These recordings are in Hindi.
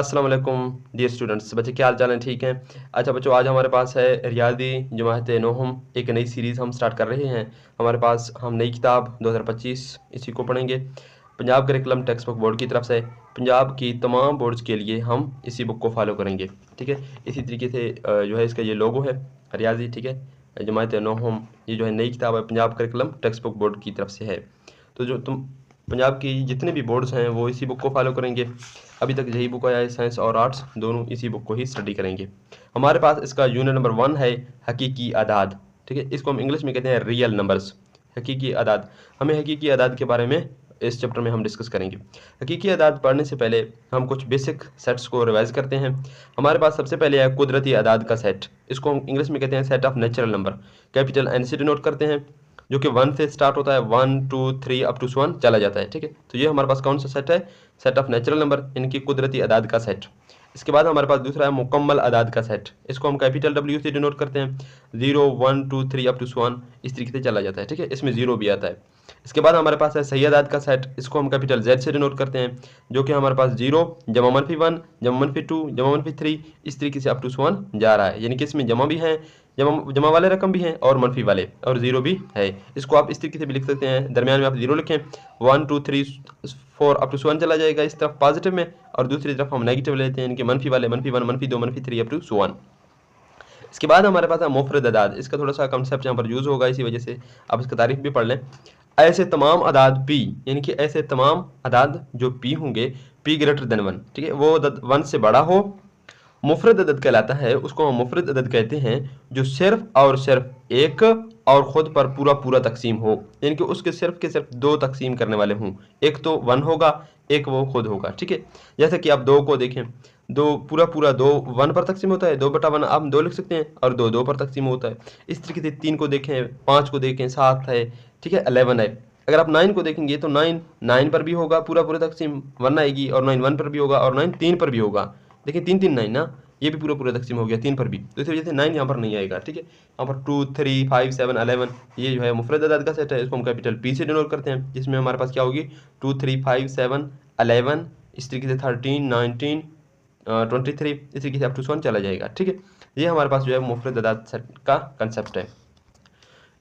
अस्सलाम वालेकुम डियर स्टूडेंट्स। बच्चे क्या हाल चाल हैं? ठीक हैं। अच्छा बच्चों, आज हमारे पास है रियादी जमात नोहम। एक नई सीरीज़ हम स्टार्ट कर रहे हैं। हमारे पास हम नई किताब 2025 इसी को पढ़ेंगे। Punjab curriculum text book board की तरफ से पंजाब की तमाम बोर्ड्स के लिए हम इसी बुक को फॉलो करेंगे। ठीक है, इसी तरीके से जो है इसका ये लोगो है रियादी। ठीक है, जमात नोहम ये जो है नई किताब है Punjab curriculum text book board की तरफ से है। तो जो तुम पंजाब की जितने भी बोर्ड्स हैं वो इसी बुक को फॉलो करेंगे। अभी तक यही बुक आया है, साइंस और आर्ट्स दोनों इसी बुक को ही स्टडी करेंगे। हमारे पास इसका यूनिट नंबर 1 है हकीकी अदाद। ठीक है, इसको हम इंग्लिश में कहते हैं रियल नंबर्स। हकीकी अदाद, हमें हकीकी अदाद के बारे में इस चैप्टर में हम डिस्कस करेंगे। हकीकी अदाद पढ़ने से पहले हम कुछ बेसिक सेट्स को रिवाइज करते हैं। हमारे पास सबसे पहले है कुदरती अदाद का सेट। इसको हम इंग्लिश में कहते हैं set of natural number. Capital N से डिनोट करते हैं, जो कि 1 से स्टार्ट होता है, 1 2 3 अप टू 1 चला जाता है। ठीक है, तो ये हमारे पास कौन सा सेट है? सेट ऑफ नेचुरल नंबर, इनकी कुदरती अदाद का सेट। इसके बाद हमारे पास दूसरा है मुकम्मल अदाद का सेट। इसको हम कैपिटल डब्ल्यू से डिनोट करते हैं, 0 1 2 3 अप टू 1 इस तरीके से चला जाता है। ठीक है, इसमें 0 भी आता है। इसके बाद हमारे पास है सही अदाद का सेट। इसको हम कैपिटल जेड से डिनोट करते हैं, जो कि हमारे पास 0 जमा मनफी 1 जमा मनफी 2 जमा मनफी 3 इस तरीके से अप टू 1 जा रहा है। यानी कि इसमें जमा भी है, जमा वाले रकम भी हैं और मनफी वाले, और 0 भी है। इसको आप इस तरीके से भी लिख सकते हैं, दरमियान में आप 0 लिखें, 1 2 3 4 अप टू 1 चला जाएगा इस तरफ पॉजिटिव में, और दूसरी तरफ हम नेगेटिव लेते हैं, इनके मनफी वाले मनफी 1 मनफी 2 मनफी 3 अप टू 1। इसके बाद हमारे पास है मुफरद अदाद। इसका थोड़ा सा कंसेप्ट यहाँ पर यूज़ होगा, इसी वजह से आप इसका तारीफ भी पढ़ लें। ऐसे तमाम अदाद पी, यानी कि ऐसे तमाम अदाद जो पी होंगे, पी ग्रेटर देन 1, ठीक है, वो 1 से बड़ा हो, मुफरद अदद कहलाता है। उसको हम मुफरद अदद कहते हैं जो सिर्फ और सिर्फ एक और ख़ुद पर पूरा पूरा तकसीम हो, यानी कि उसके सिर्फ के सिर्फ 2 तकसीम करने वाले हों। एक तो 1 होगा, एक वो खुद होगा। ठीक है, जैसे कि आप 2 को देखें, 2 पूरा पूरा 2 1 पर तकसीम होता है, 2/1 आप 2 लिख सकते हैं, और 2 2 पर तकसीम होता है। इस तरीके से 3 को देखें, 5 को देखें, 7 है, ठीक है, 11 है। अगर आप 9 को देखेंगे तो 9 पर भी होगा पूरा पूरा तकसीम, 1 आएगी, और 9 1 पर भी होगा, और 9 3 पर भी होगा। देखिए 3 3 9 ना, ये भी पूरा पूरा तकसीम हो गया 3 पर भी, तो इस वजह से 9 यहाँ पर नहीं आएगा। ठीक है, यहाँ पर 2 3 5 7 11 ये जो है मुफरद अदाद का सेट है। इसको हम कैपिटल पी से डिनोट करते हैं, जिसमें हमारे पास क्या होगी 2 3 5 7 11 इस तरीके से 13 19 23 इस तरीके से अप टू 1 चला जाएगा। ठीक है, ये हमारे पास जो है मुफरद अदाद सेट का कंसेप्ट है।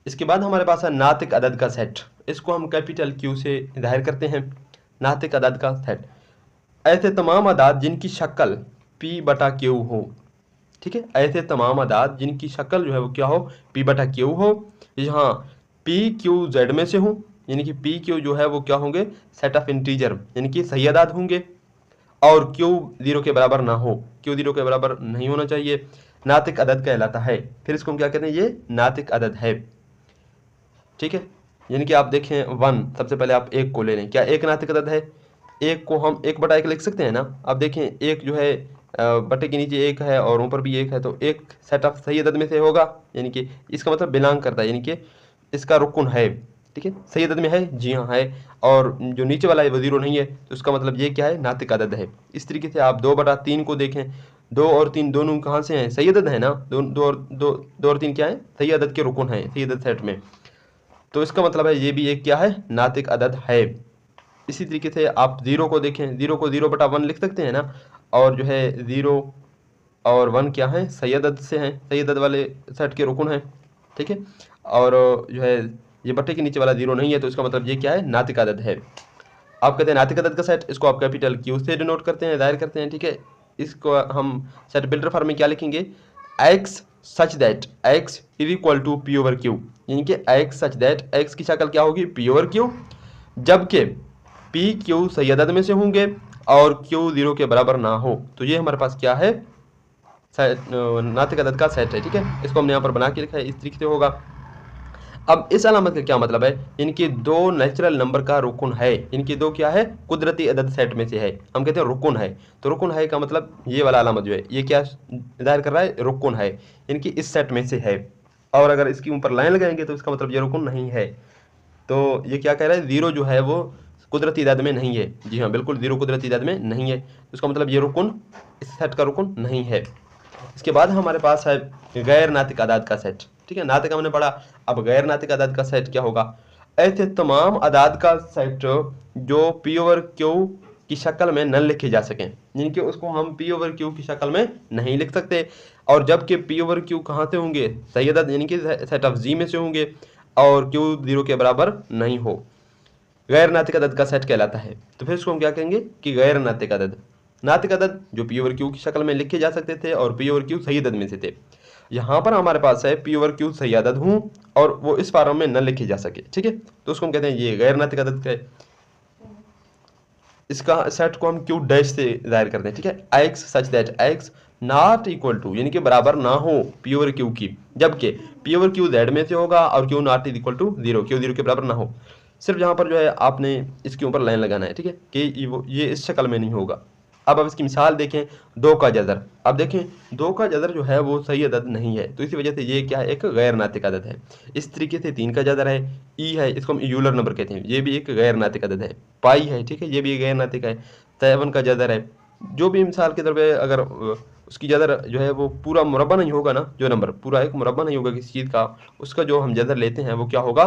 इसके बाद हमारे पास है नातिक अदद का सेट। इसको हम कैपिटल क्यू से जाहिर करते हैं। नातिक अदद का सेट, ऐसे तमाम अदाद जिनकी शक्ल P/Q हो। ठीक है, ऐसे तमाम अदाद जिनकी शक्ल जो है वो क्या हो, P/Q हो, यहाँ PQZ में से हो, यानी कि PQ जो है वो क्या होंगे, सेट ऑफ इंटीजर, यानी कि सही अदाद होंगे, और Q 0 के बराबर ना हो, Q 0 के बराबर नहीं होना चाहिए, नातिक अदद कहलाता है। फिर इसको हम क्या कहते हैं, ये नातिक अदद है। ठीक है, यानी कि आप देखें 1, सबसे पहले आप 1 को ले लें, क्या 1 नातिक अदद है? 1 को हम 1/1 लिख सकते हैं ना। आप देखें 1 जो है बटे के नीचे 1 है और ऊपर भी 1 है, तो 1 सेट ऑफ सही अदद में से होगा, यानी कि इसका मतलब बिलोंग करता है, यानी कि इसका रुकन है। ठीक है, सही अदद में है, जी हाँ है, और जो नीचे वाला है वो 0 नहीं है, तो इसका मतलब ये क्या है, नातिक अदद है। इस तरीके से आप 2/3 को देखें, 2 और 3 दोनों कहाँ से हैं, सही अदद है ना, 2 और 3 क्या है, सही अदद के रुकन है सही अदद सेट में, तो इसका मतलब है ये भी एक क्या है, नातिक अदद है। इसी तरीके से आप 0 को देखें, 0 को 0/1 लिख सकते हैं ना, और जो है 0 और 1 क्या है, सही अदद से हैं, सही अदद वाले सेट के रुकन हैं। ठीक है, और जो है ये बट्टे के नीचे वाला 0 नहीं है, तो इसका मतलब ये क्या है, नातिक अदद है। आप कहते हैं नातिक अदद का सेट, इसको आप कैपिटल क्यू से डिनोट करते हैं, जाहिर करते हैं। ठीक है, इसको हम सेट बिल्डर फॉर्म में क्या लिखेंगे, x such that x is equal to P/Q, यानी कि x सच दैट x की शक्ल क्या होगी, P/Q, जबकि PQ सही अदद में से होंगे और Q 0 के बराबर ना हो, तो ये हमारे पास क्या है, नातिक अदद का सेट है। ठीक है, इसको हमने यहाँ पर बना के लिखा है, इस तरीके से होगा। अब इस अलामत का क्या मतलब है, इनके 2 नेचुरल नंबर का रुकन है, इनके 2 क्या है, कुदरती अदद सेट में से है, हम कहते हैं रुकन है। तो रुकन है का मतलब ये वाला अलामत जो है ये क्या जाहिर कर रहा है, रुकन है, इनकी इस सेट में से है, और अगर इसके ऊपर लाइन लगाएंगे तो इसका मतलब ये रुकन नहीं है। तो ये क्या कह रहा है, 0 जो है वो कुदरती इदाद में नहीं है। जी हाँ बिल्कुल, 0 कुदरती इदाद में नहीं है, तो इसका मतलब ये रुकन इस सेट का रुकन नहीं है। इसके बाद हमारे पास है गैर नातिक अदाद का सेट। ठीक है, नातिक हमने पढ़ा, अब गैर नातिक अदाद का सेट क्या होगा, ऐसे तमाम अदाद का सेट जो P/Q की शक्ल में न लिखे जा सकें, यानी कि उसको हम पी ओवर क्यू की शक्ल में नहीं लिख सकते। और जबकि पी ओवर क्यू कहाँ से होंगे, सही अदद यानी कि सेट ऑफ जी में से होंगे, और क्यू 0 के बराबर नहीं हो, गैर नातिक अदद का सेट कहलाता है। तो फिर इसको हम क्या कहेंगे कि गैर नातिक अदद। नातिक अदद जो पी ओवर क्यू की शक्ल में लिखे जा सकते थे और पी ओवर क्यू सही अदद में से थे। यहाँ पर हमारे पास है पी ओवर क्यू सही अदद हूँ और वो इस फॉर्म में न लिखे जा सके, ठीक है, तो उसको हम कहते हैं ये गैर नातिक अदद है। इसका सेट को हम क्यू डैश से जाहिर करते हैं, ठीक है, x such that x not equal to यानी कि बराबर ना हो पी ओवर क्यू की, जबकि पी ओवर क्यू जेड में से होगा और Q not is equal to 0, Q 0 के बराबर ना हो। सिर्फ यहाँ पर जो है आपने इसके ऊपर लाइन लगाना है, ठीक है, कि ये इस शक्ल में नहीं होगा। अब इसकी मिसाल देखें, 2 का जदर। अब देखें 2 का जदर जो है वो सही अदद नहीं है, तो इसी वजह से ये क्या है, एक गैर नातिक अदद है। इस तरीके से 3 का जदर है, ई है, इसको हम यूलर नंबर कहते हैं, ये भी एक गैर नातिक अदद है। पाई है, ठीक है, ये भी गैर नातिक है। 7 का जदर है, जो भी मिसाल के तौर पर अगर उसकी जदर जो है वो पूरा मुरब्बा नहीं होगा ना, जो नंबर पूरा एक मुरब्बा नहीं होगा किसी चीज़ का, उसका जो हम जदर लेते हैं वो क्या होगा,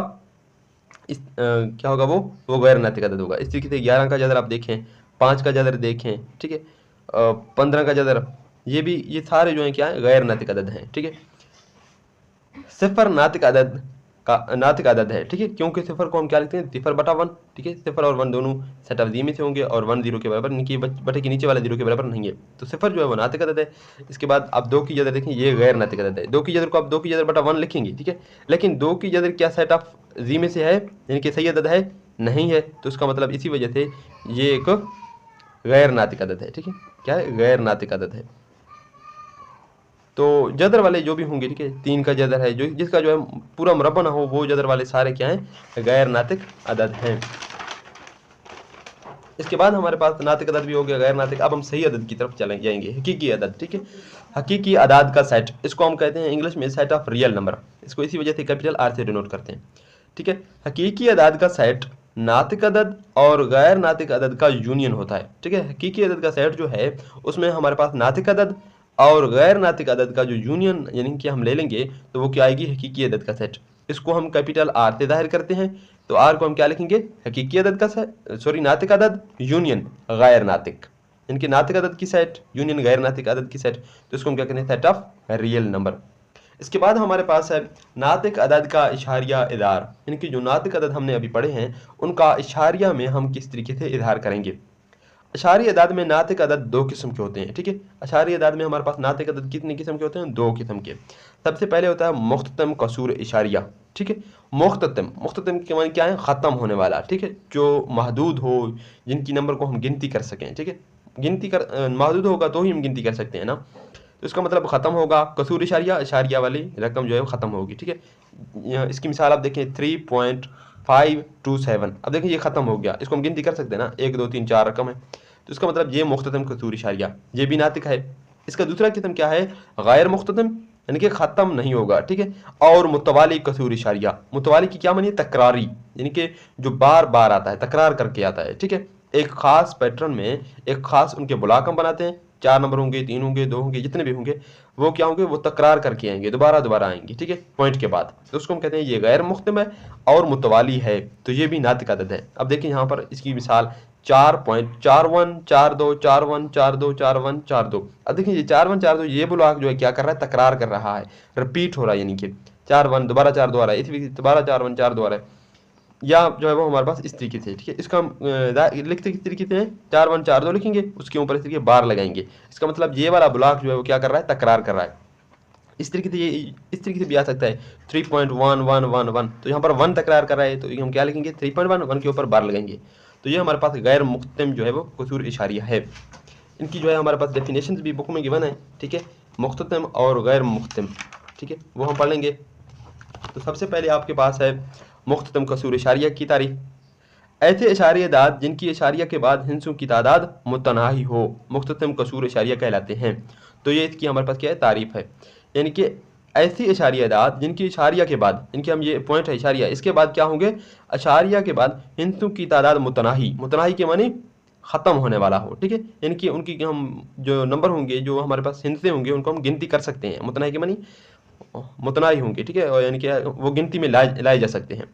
क्या होगा, वो गैर नातिक अदद होगा। इस तरीके से 11 का जदर आप देखें, 5 का जदर देखें, ठीक है, 15 का जदर, ये सारे जो हैं क्या है, गैर नातिक अदद हैं, ठीक है। सिफर नातिक अदद है, ठीक है, क्योंकि सिफर को हम क्या लिखते हैं, सिफर बटा 1, ठीक है, सिफर और 1 दोनों सेट ऑफ जी में से होंगे और 1 0 के बराबर, यानी कि बटे के नीचे वाला 0 के बराबर नहीं है, तो सिफर जो है वो नातिक अदद है। इसके बाद आप 2 की जदर देखें, ये गैर नातिक अदद है। 2 की जदर को आप 2 की जदर बटा 1 लिखेंगे, ठीक है, लेकिन 2 की जदर क्या सेट ऑफ जी में से है, यानी कि सही अदद है नहीं है, तो इसका मतलब इसी वजह से ये एक गैर नातिक अदद है, ठीक है, क्या है, गैर नातिक अदद है। तो जदर वाले जो भी होंगे, ठीक है, 3 का जदर है, जो जिसका जो है पूरा मुरब्बा ना हो, वो जदर वाले सारे क्या हैं, गैर नातिक अदद हैं। इसके बाद हमारे पास नातिक अदद भी हो गया, गैर नातिक। अब हम सही अदद की तरफ चले जाएंगे, हकीकी अदद, ठीक है, हकीकी अदाद का सेट, इसको हम कहते हैं इंग्लिश में सेट ऑफ रियल नंबर, इसको इसी वजह से कैपिटल आर से डिनोट करते हैं, ठीक है। हकीकी अदाद का सेट नातिक अदद और गैर नातिक अदद का यूनियन होता है, ठीक है। हकीकी अदद का सेट जो है उसमें हमारे पास नातिक अदद और गैर नातिक अदद का जो यूनियन यानी कि हम ले लेंगे तो वो क्या आएगी, हकीकी अदद का सेट। इसको हम कैपिटल आर से जाहिर करते हैं, तो आर को हम क्या लिखेंगे, हकीकी अदद का सेट, नातिक अदद यूनियन गैर नातिक, इनके नातिक अदद की सेट यूनियन गैर नातिक अदद की सेट, तो इसको हम क्या कहते हैं, सेट ऑफ रियल नंबर। इसके बाद हमारे पास है नातिक अदद का इशारिया इदार, इनकी जो नातिक अदद हमने अभी पढ़े हैं उनका इशारिया में हम किस तरीके से इजहार करेंगे। अशारी अदाद में नातिक अदद 2 किस्म के होते हैं, ठीक है। अशारी अदाद में हमारे पास नातिक अदद कितने किस्म के होते हैं, 2 किस्म के। सबसे पहले होता है मुख्ततम कसूर इशारिया, ठीक है। मुख्ततम के माने क्या है, ख़त्म होने वाला, ठीक है, जो महदूद हो, जिनकी नंबर को हम गिनती कर सकें, ठीक है, महदूद होगा तो ही हम गिनती कर सकते हैं ना, तो इसका मतलब ख़त्म होगा। कसूर इशारिया वाली रकम जो है वो ख़त्म होगी, ठीक है। इसकी मिसाल आप देखें 3.527, अब देखिए ये ख़त्म हो गया, इसको हम गिनती कर सकते हैं ना, 1 2 3 4 रकम है, तो इसका मतलब ये मुख्ततम कसूर इशारिया, ये भी नातिक है। इसका दूसरा किस्म क्या है, गैर मुख्ततम, यानी कि ख़त्म नहीं होगा, ठीक है। और मुतवाली कसूर इशारिया, मुतवाली की क्या मानी, तकरारी, यानी कि जो बार बार आता है, तकरार करके आता है, ठीक है। एक ख़ास पैटर्न में एक ख़ास उनके ब्लॉक हम बनाते हैं, 4 नंबर होंगे, 3 होंगे, 2 होंगे, जितने भी होंगे वो क्या होंगे, वो तकरार करके आएंगे, दोबारा आएंगे, ठीक है, पॉइंट के बाद, तो उसको हम कहते हैं ये गैर मुख्तम है और मुतवाली है, तो ये भी नातिक अदद है। अब देखिए यहाँ पर इसकी मिसाल 4.41 42 41 42 41 42, अब देखिए ये 4 1 4 2 ये ब्लॉक जो है क्या कर रहा है, तकरार कर रहा है, रिपीट हो रहा है, यानी कि 4 1 दोबारा 4 2 आ रहा है, इसी दोबारा 4 1 4 2 आ रहा है, या जो है वो हमारे पास इस तरीके से, ठीक है। इसका हम लिखते किस तरीके से हैं, 4 1 4 2 लिखेंगे, उसके ऊपर इस तरीके बार लगाएंगे, इसका मतलब ये वाला ब्लॉक जो है वो क्या कर रहा है, तकरार कर रहा है। इस तरीके से ये इस तरीके से भी आ सकता है 3.1111, तो यहाँ पर 1 तकरार कर रहा है, तो हम क्या लिखेंगे, 3.11 के ऊपर बार लगाएंगे, तो ये हमारे पास गैर मुख्तम जो है वो कसूर इशारिया है। इनकी जो है हमारे पास डेफिनेशन भी बुक में गिवन है, ठीक है, मुख्तम और गैर मुख्तम, ठीक है, वो हम पढ़ लेंगे। तो सबसे पहले आपके पास है मुख्ततम कसूर इशारिया की तारीफ, ऐसे इशारे दाद जिनकी इशारिया के बाद हिंसों की तादाद मुतनाही हो मुख्ततम कसूर इशारिया कहलाते हैं। तो ये इसकी हमारे पास क्या है, तारीफ है, यानी कि ऐसी इशारिया दाद जिनकी इशारिया के बाद, इनके हम ये पॉइंट है इशारिया, इसके बाद क्या होंगे, इशारिया के बाद हिंसों की तादाद मुतनाही के मानी ख़त्म होने वाला हो, ठीक है, यानी कि उनकी हम जो नंबर होंगे, जो हमारे पास हिंसे होंगे, उनको हम गिनती कर सकते हैं, मुतनाही के मानी मुतनाही होंगे, ठीक है, और यानी कि वो गिनती में लाए जा सकते हैं।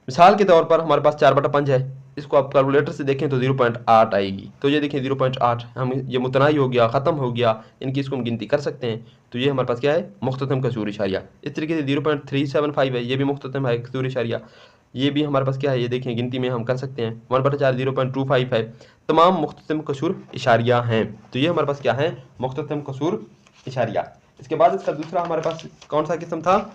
मिसाल के तौर पर हमारे पास 4/5 है, इसको आप कैलकुलेटर से देखें तो 0.8 आएगी। तो ये देखें 0.8, हम ये मुतनाई हो गया, ख़त्म हो गया, इनकी इसको हम गिनती कर सकते हैं। तो ये हमारे पास क्या है, मुख्ततम कसूर इशारिया। इस तरीके से 0.375 है, ये भी मुख्ततम है कसूर इशारिया। ये भी हमारे पास क्या है, ये देखें गिनती में हम कर सकते हैं। 1/4 0.25 है। तमाम मुख्ततम कसूर इशारिया हैं। तो ये हमारे पास क्या है, मुख्ततम कसूर इशारिया। इसके बाद इसका दूसरा हमारे पास कौन सा किस्म था,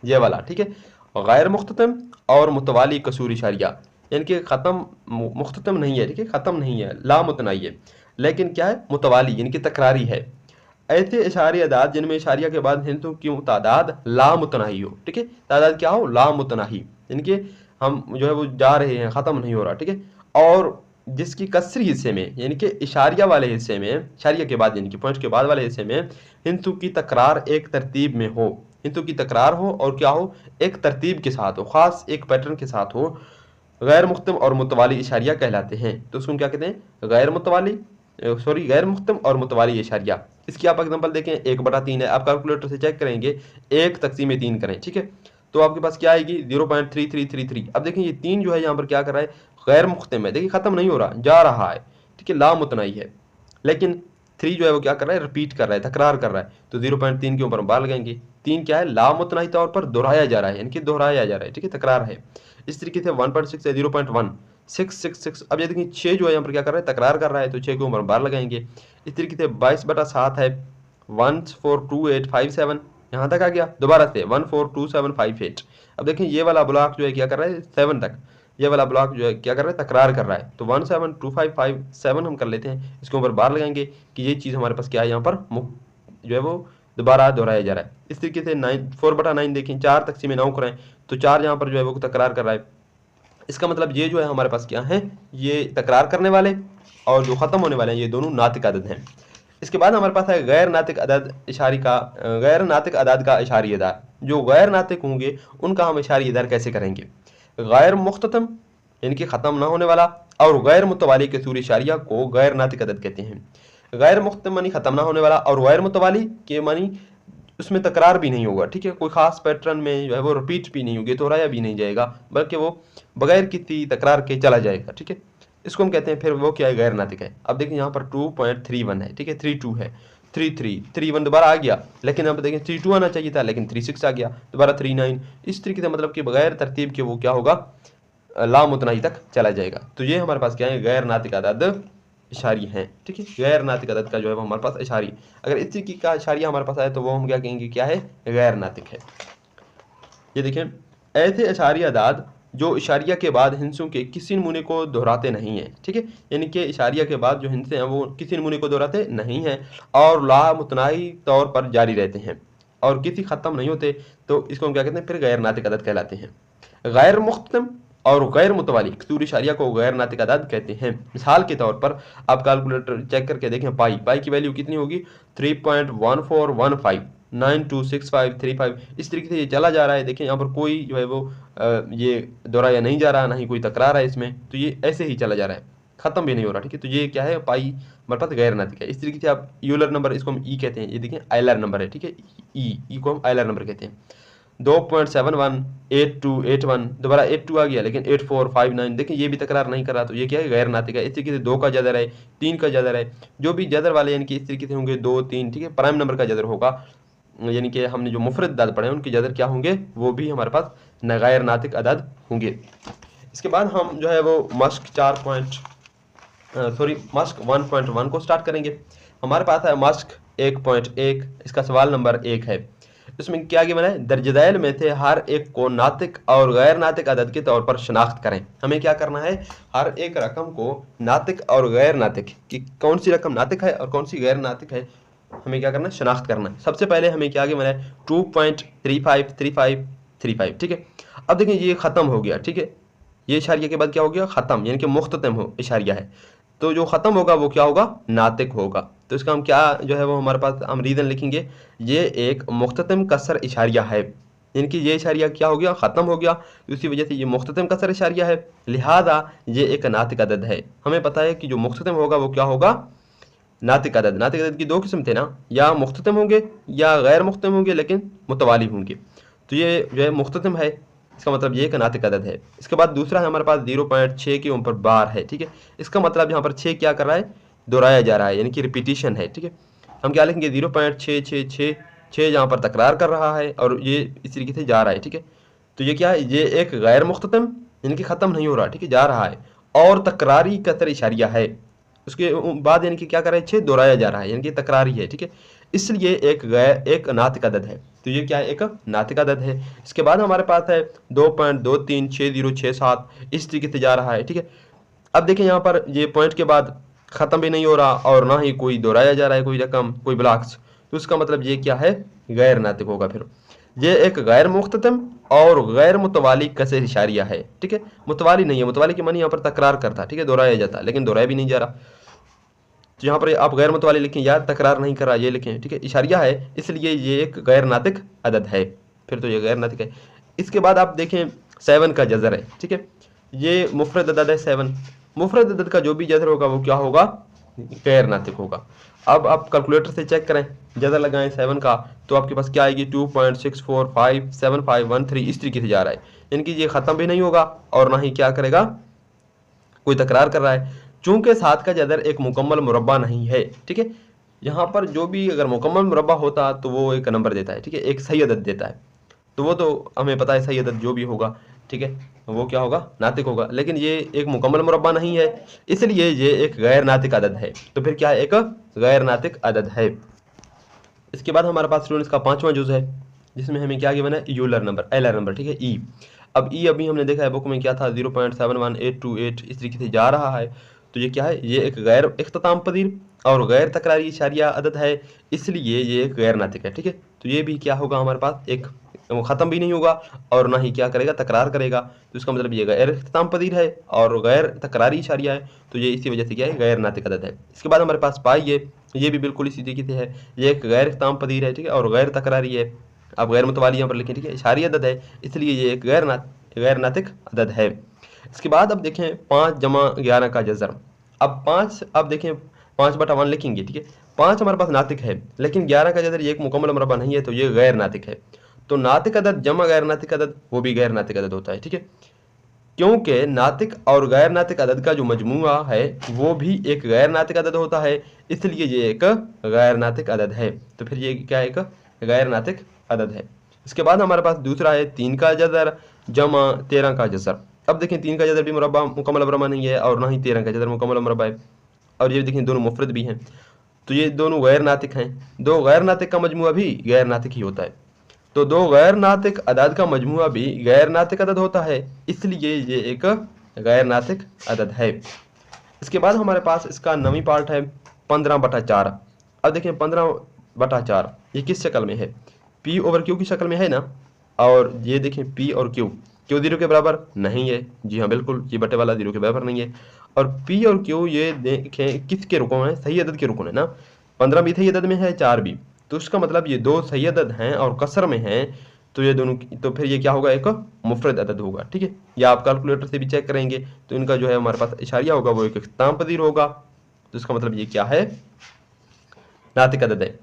ये वाला, ठीक है, गैर मुख्ततम और मुतवाली कसूर इशारिया। यानी कि ख़त्म मुख्ततम नहीं है, ठीक है, ख़त्म नहीं है, लामुतनाई है, लेकिन क्या है, मुतवाली यानी कि तकरारी है। ऐसे इशारी अदाद जिनमें इशारिया के बाद हिंसों की तादाद लामुतनाही हो, ठीक है, तादाद क्या हो, लामुतनाही, यानी कि हम जो है वो जा रहे हैं, ख़त्म नहीं हो रहा, ठीक है, और जिसकी कसरी हिस्से में यानी कि इशारिया वाले हिस्से में, इशारिया के बाद यानी कि पॉइंट के बाद वाले हिस्से में हिंसों की तकरार एक तरतीब में हो, हिंसों की तकरार हो और क्या हो, एक तरतीब के साथ हो, ख़ास एक पैटर्न के साथ हो, गैर मुख्तम और मुतवाली इशारिया कहलाते हैं। तो उसको हम क्या कहते हैं, गैर मुख्तम और मुतवाली इशारिया। इसकी आप एग्जांपल देखें, 1/3 है, आप कैलकुलेटर से चेक करेंगे, 1/3 करें, ठीक है, तो आपके पास क्या आएगी, 0.3333। अब देखें ये 3 जो है यहाँ पर क्या कर रहा है, गैर मुख्तम है, देखिए ख़त्म नहीं हो रहा, जा रहा है, ठीक है, लामुतनाई है, लेकिन 3 जो है वो क्या कर रहा है, रिपीट कर रहा है, तकरार कर रहा है। तो 0.3 के ऊपर हम बार लगाएंगे। 3 क्या है, लामुतनाही तौर पर दोहराया जा रहा है, यानी कि दोहराया जा रहा है, ठीक है, तकरार है। इस तरीके से 1.6 है, 0.1666। अब ये देखिए 6 जो है यहाँ पर क्या कर रहा है, तकरार कर रहा है, तो 6 के ऊपर बार लगाएंगे। इस तरीके से 22/7 है, 142857, यहाँ तक आ गया। दोबारा से 142758। अब देखें ये वाला ब्लॉक जो है क्या कर रहा है, 7 तक, ये वाला ब्लॉक जो है क्या कर रहा है, तकरार कर रहा है। तो 172557 हम कर लेते हैं, इसके ऊपर बार लगाएंगे कि ये चीज़ हमारे पास क्या है, यहाँ पर जो है वो दोबारा दोहराया जा रहा है। इस तरीके से 4/9 देखें, 4 तक़सीम 9 करें तो 4 यहाँ पर जो है वो तकरार कर रहा है। इसका मतलब ये जो है हमारे पास क्या है, ये तकरार करने वाले और जो ख़त्म होने वाले हैं, ये दोनों नातिक अदद हैं। इसके बाद हमारे पास है गैर नातिक अदद इशारी का, गैर नातिक अदद का इशारी अदार। जो गैर नातिक होंगे उनका हम इशारी अदार कैसे करेंगे, गैर मुख्ततम यानी कि ख़त्म ना होने वाला, और गैर मुतवाली के सूरी इशारिया को गैर नातिक अदद कहते हैं। गैर मुख्ततम मानी ख़त्म ना होने वाला, और गैर मुतवाली के मानी उसमें तकरार भी नहीं होगा, ठीक है, कोई ख़ास पैटर्न में जो है वो रिपीट भी नहीं होगी, दोहराया भी नहीं जाएगा, बल्कि वो बगैर किसी तकरार के चला जाएगा, ठीक है, इसको हम कहते हैं फिर वो क्या है, गैर नातिक है। अब देखिए यहाँ पर 2.31 है, ठीक है, 32 है, 3331 दोबारा आ गया, लेकिन अब देखें 32 आना चाहिए था, लेकिन 36 आ गया, दोबारा 39। इस तरीके से मतलब कि बगैर तरतीब के वो क्या होगा, लामुतनाही तक चला जाएगा। तो ये हमारे पास क्या है, गैर नातिक अदद इशारी हैं, ठीक है, गैर नातिक अदद का जो है वो हमारे पास इशारी, अगर इस तरीके का इशारिया हमारे पास आए तो वो हम क्या कहेंगे, क्या है, गैर नातिक है। ये देखें, ऐसे इशारी अदाद जो इशारिया के बाद हिंसों के किसी नमूने को दोहराते नहीं हैं, ठीक है, यानी कि इशारिया के बाद जो हिंसे हैं वो किसी नमूने को दोहराते नहीं हैं और लामुतनाही तौर पर जारी रहते हैं और किसी ख़त्म नहीं होते, तो इसको हम क्या कहते हैं, फिर गैर नातिक अदद कहलाते हैं। गैर मुख्तम और गैर मुतवाली कसूर इशारिया को गैर नातिक अदद कहते हैं। मिसाल के तौर पर आप कैलकुलेटर चेक करके देखें, पाई की वैल्यू कितनी होगी, 3.1415 926535। इस तरीके से ये चला जा रहा है। देखिए यहाँ पर कोई जो है वो ये दोहराया नहीं जा रहा, ना ही कोई तकरार है इसमें, तो ये ऐसे ही चला जा रहा है, ख़त्म भी नहीं हो रहा, ठीक है, तो ये क्या है, पाई हमारे पास गैर नातिक है। इस तरीके से आप यूलर नंबर, इसको हम ई कहते हैं, ये देखिए आयलर नंबर है, ठीक है, ई को हम आयलर नंबर कहते हैं। 2.718281, दोबारा 82 आ गया, लेकिन 8459, देखिए ये भी तकरार नहीं कर रहा, तो ये क्या है, गैर नातिक है। इस तरीके से 2 का जदर है, 3 का जदर है, जो भी जदर वाले यानी कि इस तरीके से होंगे 2 3, ठीक है, प्राइम नंबर का जदर होगा, यानी कि हमने जो मुफरद अदद पढ़े हैं उनके जदर क्या होंगे, वो भी हमारे पास गैर नातिक अदद होंगे। इसके बाद हम जो है वो मश्क 1.1 को स्टार्ट करेंगे। हमारे पास है मश्क 1.1, इसका सवाल नंबर 1 है। इसमें क्या गिवन है, दर्जदैल में से हर एक को नातिक और गैर नातिक अदद के तौर पर शनाख्त करें। हमें क्या करना है, हर एक रकम को नातिक और गैर नातिक की, कौन सी रकम नातिक है और कौन सी गैर नातिक है, हमें क्या करना है, शनाख्त करना है। सबसे पहले हमें क्या गिवन है, 2.353535, ठीक है। अब देखिए ये ख़त्म हो गया, ठीक है, ये इशारिया के बाद क्या हो गया, ख़त्म, यानी कि मुख्ततम हो इशारिया है, तो जो ख़त्म होगा वो क्या होगा, नातिक होगा। तो इसका हम क्या जो है वो हमारे पास हम रीज़न लिखेंगे, ये एक मुख्ततम कसर इशारिया है, यानी कि ये इशारिया क्या हो गया, ख़त्म हो गया, इसी वजह से ये मुख्ततम कसर इशारिया है, लिहाजा ये एक नातिक अदद है। हमें पता है कि जो मुख्ततम होगा वो क्या होगा, नातिक अदद। नातिक अदद की 2 किस्म थे ना, या मुख्ततम होंगे या गैर मुख्ततम होंगे लेकिन मुतवाली होंगे। तो ये जो है मुख्ततम है, इसका मतलब ये एक नातिक अदद है। इसके बाद दूसरा है हमारे पास 0.6 के ऊपर बार है, ठीक है। इसका मतलब यहाँ पर 6 क्या कर रहा है, दोहराया जा रहा है, यानी कि रिपीटिशन है, ठीक है। हम क्या लिखेंगे 0.666 जहाँ पर तकरार कर रहा है और ये इस तरीके से जा रहा है, ठीक है। तो ये क्या है, ये एक गैर मुख्ततम यानी कि ख़त्म नहीं हो रहा, ठीक है, जा रहा है और तकरारी कसर इशारिया है। उसके बाद यानी कि क्या कर रहा है, 6 दोहराया जा रहा है यानी कि तकरारी है, ठीक है। इसलिए एक नातिक अदद है, तो ये क्या है, एक नातिक अदद है। इसके बाद हमारे पास है 2.236067 इस तरीके से जा रहा है, ठीक है। अब देखिए यहाँ पर ये पॉइंट के बाद ख़त्म भी नहीं हो रहा और ना ही कोई दोहराया जा रहा है, कोई रकम, कोई ब्लॉक्स, तो उसका मतलब ये क्या है, गैर नातिक होगा। फिर ये एक गैर मुख्ततम और गैर मुतवाली कसर इशारिया है, ठीक है। मुतवाली नहीं है, मुतवाली की मानी यहाँ पर तकरार करता, ठीक है, दोहराया जाता, लेकिन दोहराया भी नहीं जा रहा, तो यहाँ पर आप गैर मुतवाली लिखें या तकरार नहीं कर रहा, ये लिखें, ठीक है, इशारिया है, इसलिए ये एक गैर नातिक अदद है। फिर तो ये गैर नातिक है। इसके बाद आप देखें 7 का जज़र है, ठीक है, ये मुफरद अदद है 7। मुफरद अदद का जो भी जज़र होगा वो क्या होगा, गैर नातिक होगा। अब आप कैलकुलेटर से चेक करें, जज़र लगाएं 7 का, तो आपके पास क्या आएगी 2.6457513 इस तरीके से जा रहा है, यानी कि ये ख़त्म भी नहीं होगा और ना ही क्या करेगा, कोई तकरार कर रहा है। चूंकि 7 का जदर एक मुकम्मल मुरब्बा नहीं है, ठीक है, यहाँ पर जो भी अगर मुकम्मल मुरब्बा होता तो वो एक नंबर देता है, ठीक है, एक सही अदद देता है, तो वो तो हमें पता है सही अदद जो भी होगा, ठीक है, वो क्या होगा, नातिक होगा। लेकिन ये एक मुकम्मल मुरब्बा नहीं है, इसलिए ये एक गैर नातिक अदद है। तो फिर क्या है, एक गैर नातिक अदद है। इसके बाद हमारे पास स्टूडेंट्स का 5वां जुज़ है, जिसमें हमें क्या गिवन है, यूलर नंबर, एलर नंबर, ठीक है, ई। अब ई अभी हमने देखा है बुक में क्या था, 0.71828 इस तरीके से जा रहा है। तो ये क्या है, ये एक गैर इख्तिताम पदीर और गैर तकरारी इशारिया अदद है, इसलिए ये एक गैर नातिक है, ठीक है। तो ये भी क्या होगा हमारे पास, एक वो ख़त्म भी नहीं होगा और ना ही क्या करेगा, तकरार करेगा, तो इसका मतलब ये गैर इख्तिताम पदीर है और गैर तकरारी इशारिया है, तो ये इसी वजह से क्या है, गैर नातिक अदद है। इसके बाद हमारे पास पाई है, ये भी बिल्कुल इसी तरीके से है, ये एक गैर इख्तिताम पदीर है, ठीक है, और गैर तकरारी है। आप गैर मुतवाली यहाँ पर लिखें, ठीक है, इशारी अदद है, इसलिए ये एक गैर नातिक अदद है। इसके बाद अब देखें 5 जमा 11 का जज़र। अब 5, अब देखें 5/1 लिखेंगे, ठीक है, 5 हमारे पास नातिक है, लेकिन 11 का जज़र ये एक मुकम्मल मुरब्बा नहीं है, तो ये गैर नातिक है। तो नातिक अदद जमा गैर नातिक अदद वो भी गैर नातिक अदद होता है, ठीक है, क्योंकि नातिक और गैर नातिक अदद का जो मजमूआ है वो भी एक गैर नातिक अदद होता है, इसलिए ये एक गैर नातिक अदद है। तो फिर ये क्या है, एक गैर नातिक अदद है। इसके बाद हमारे पास दूसरा है 3 का जज़र जमा 13 का जज़र। अब देखें 3 का जज़र भी मुरब्बा मुकम्मल मुरब्बा नहीं है और ना ही 13 का जज़र मुकम्मल मुरब्बा है, और ये देखें दोनों मुफरद भी हैं, तो ये दोनों गैर नातिक हैं। दो गैर नातिक का मजमूआ भी गैर नातिक ही होता है, तो दो गैर नातिक अदद का मजमूआ भी गैर नातिक अदद होता है, इसलिए ये एक गैर नातिक अदद है। इसके बाद हमारे पास इसका नवी पार्ट है 15/4। अब देखें 15/4 ये किस शक्ल में है, पी ओवर क्यू की शक्ल में है ना, और ये देखें पी और क्यू, क्यू 0 के बराबर नहीं है, जी हाँ बिल्कुल, ये बटे वाला 0 के बराबर नहीं है, और पी और क्यू ये देखें किसके रुकन है, सही अदद के रुकन है ना, 15 भी सही अदद में है, 4 भी, तो उसका मतलब ये दो सही अदद हैं और कसर में हैं, तो ये दोनों, तो फिर ये क्या होगा, एक मुफरद अदद होगा, ठीक है, या आप कैलकुलेटर से भी चेक करेंगे तो इनका जो है हमारे पास इशारिया होगा वो एक इख्तिताम पदीर होगा, तो इसका मतलब ये क्या है, नातिक अदद है।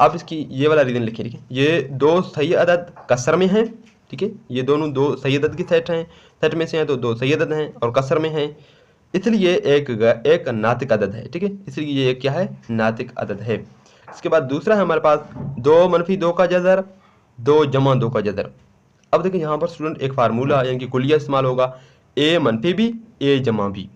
आप इसकी ये वाला रीजन लिखिए, ठीक है, ये दो सही अदद कसर में हैं, ठीक है, ये दोनों दो सही अदद की सेट हैं, सेट में से हैं, तो दो सही अदद हैं और कसर में हैं, इसलिए एक नातिक अदद है, ठीक है, इसलिए ये क्या है, नातिक अदद है। इसके बाद दूसरा है हमारे पास 2-2 का जज़र 2 जमा 2 का जज़र। अब देखिए यहाँ पर स्टूडेंट एक फार्मूला यानी कि कुलिया इस्तेमाल होगा, a मनफी b a जमा b।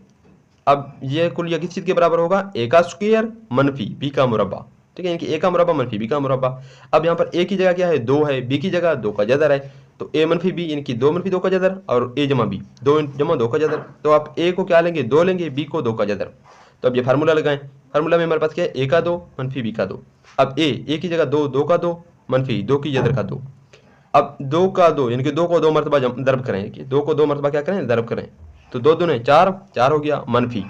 अब ये कुलिया किस चीज़ के बराबर होगा, a का स्क्वायर मनफी b का मुरब्बा, ठीक है, यानी कि a का मुरब्बा मनफी b का मुरब्बा। अब यहाँ पर a की जगह क्या है, 2 है, b की जगह 2 का जज़र है, तो a मनफी b यानी कि 2-2 का जज़र और a जमा b 2 जमा 2 का जज़र। तो आप a को क्या लेंगे, 2 लेंगे, b को 2 का जज़र। तो अब ये फार्मूला लगाएं, फार्मूला में हमारे पास क्या है, a का 2 मनफी b का 2। अब a की जगह 2 का 2 मनफी 2 की जदर का 2। अब 2 का 2 यानी कि 2 को 2 मरतबा दर्ब करें, कि 2 को 2 मरतबा क्या करें, दर्ब करें, तो 2 दूने 4, 4 हो गया मनफी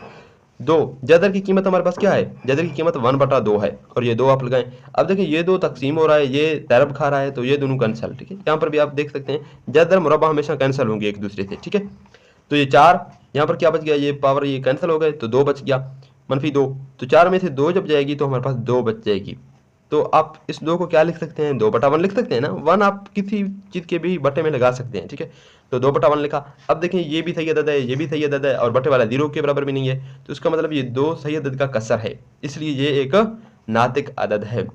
2। जदर की कीमत हमारे पास क्या है, जदर की कीमत 1/2 है, और ये 2 आप लगाएं। अब देखिए ये 2 तकसीम हो रहा है, ये दर्ब खा रहा है, तो ये दोनों कैंसल, ठीक है, यहाँ पर भी आप देख सकते हैं जदर मुरब्बा हमेशा कैंसिल होंगे एक दूसरे से, ठीक है। तो ये 4 यहाँ पर क्या बच गया, ये पावर ये कैंसिल हो गए, तो 2 बच गया मनफी 2, तो 4 में से 2 जब जाएगी तो हमारे पास 2 बच जाएगी, तो आप इस 2 को क्या लिख सकते हैं, 2/1 लिख सकते हैं ना। 1 आप किसी चीज़ के भी बटे में लगा सकते हैं, ठीक है। तो 2/1 लिखा। अब देखें ये भी सही अदद है, ये भी सही अदद है और बटे वाला 0 के बराबर भी नहीं है, तो इसका मतलब ये 2 सही अदद का कसर है, इसलिए ये एक नातिक अदद है।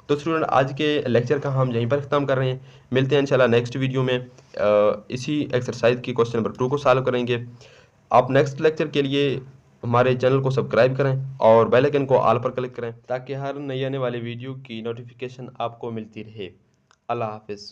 तो स्टूडेंट आज के लेक्चर का हम यहीं पर ख़त्म कर रहे हैं। मिलते हैं इंशाल्लाह नेक्स्ट वीडियो में इसी एक्सरसाइज की क्वेश्चन नंबर 2 को सॉल्व करेंगे। आप नेक्स्ट लेक्चर के लिए हमारे चैनल को सब्सक्राइब करें और बेल आइकन को ऑल पर क्लिक करें ताकि हर नई आने वाली वीडियो की नोटिफिकेशन आपको मिलती रहे। अल्लाह हाफिज़।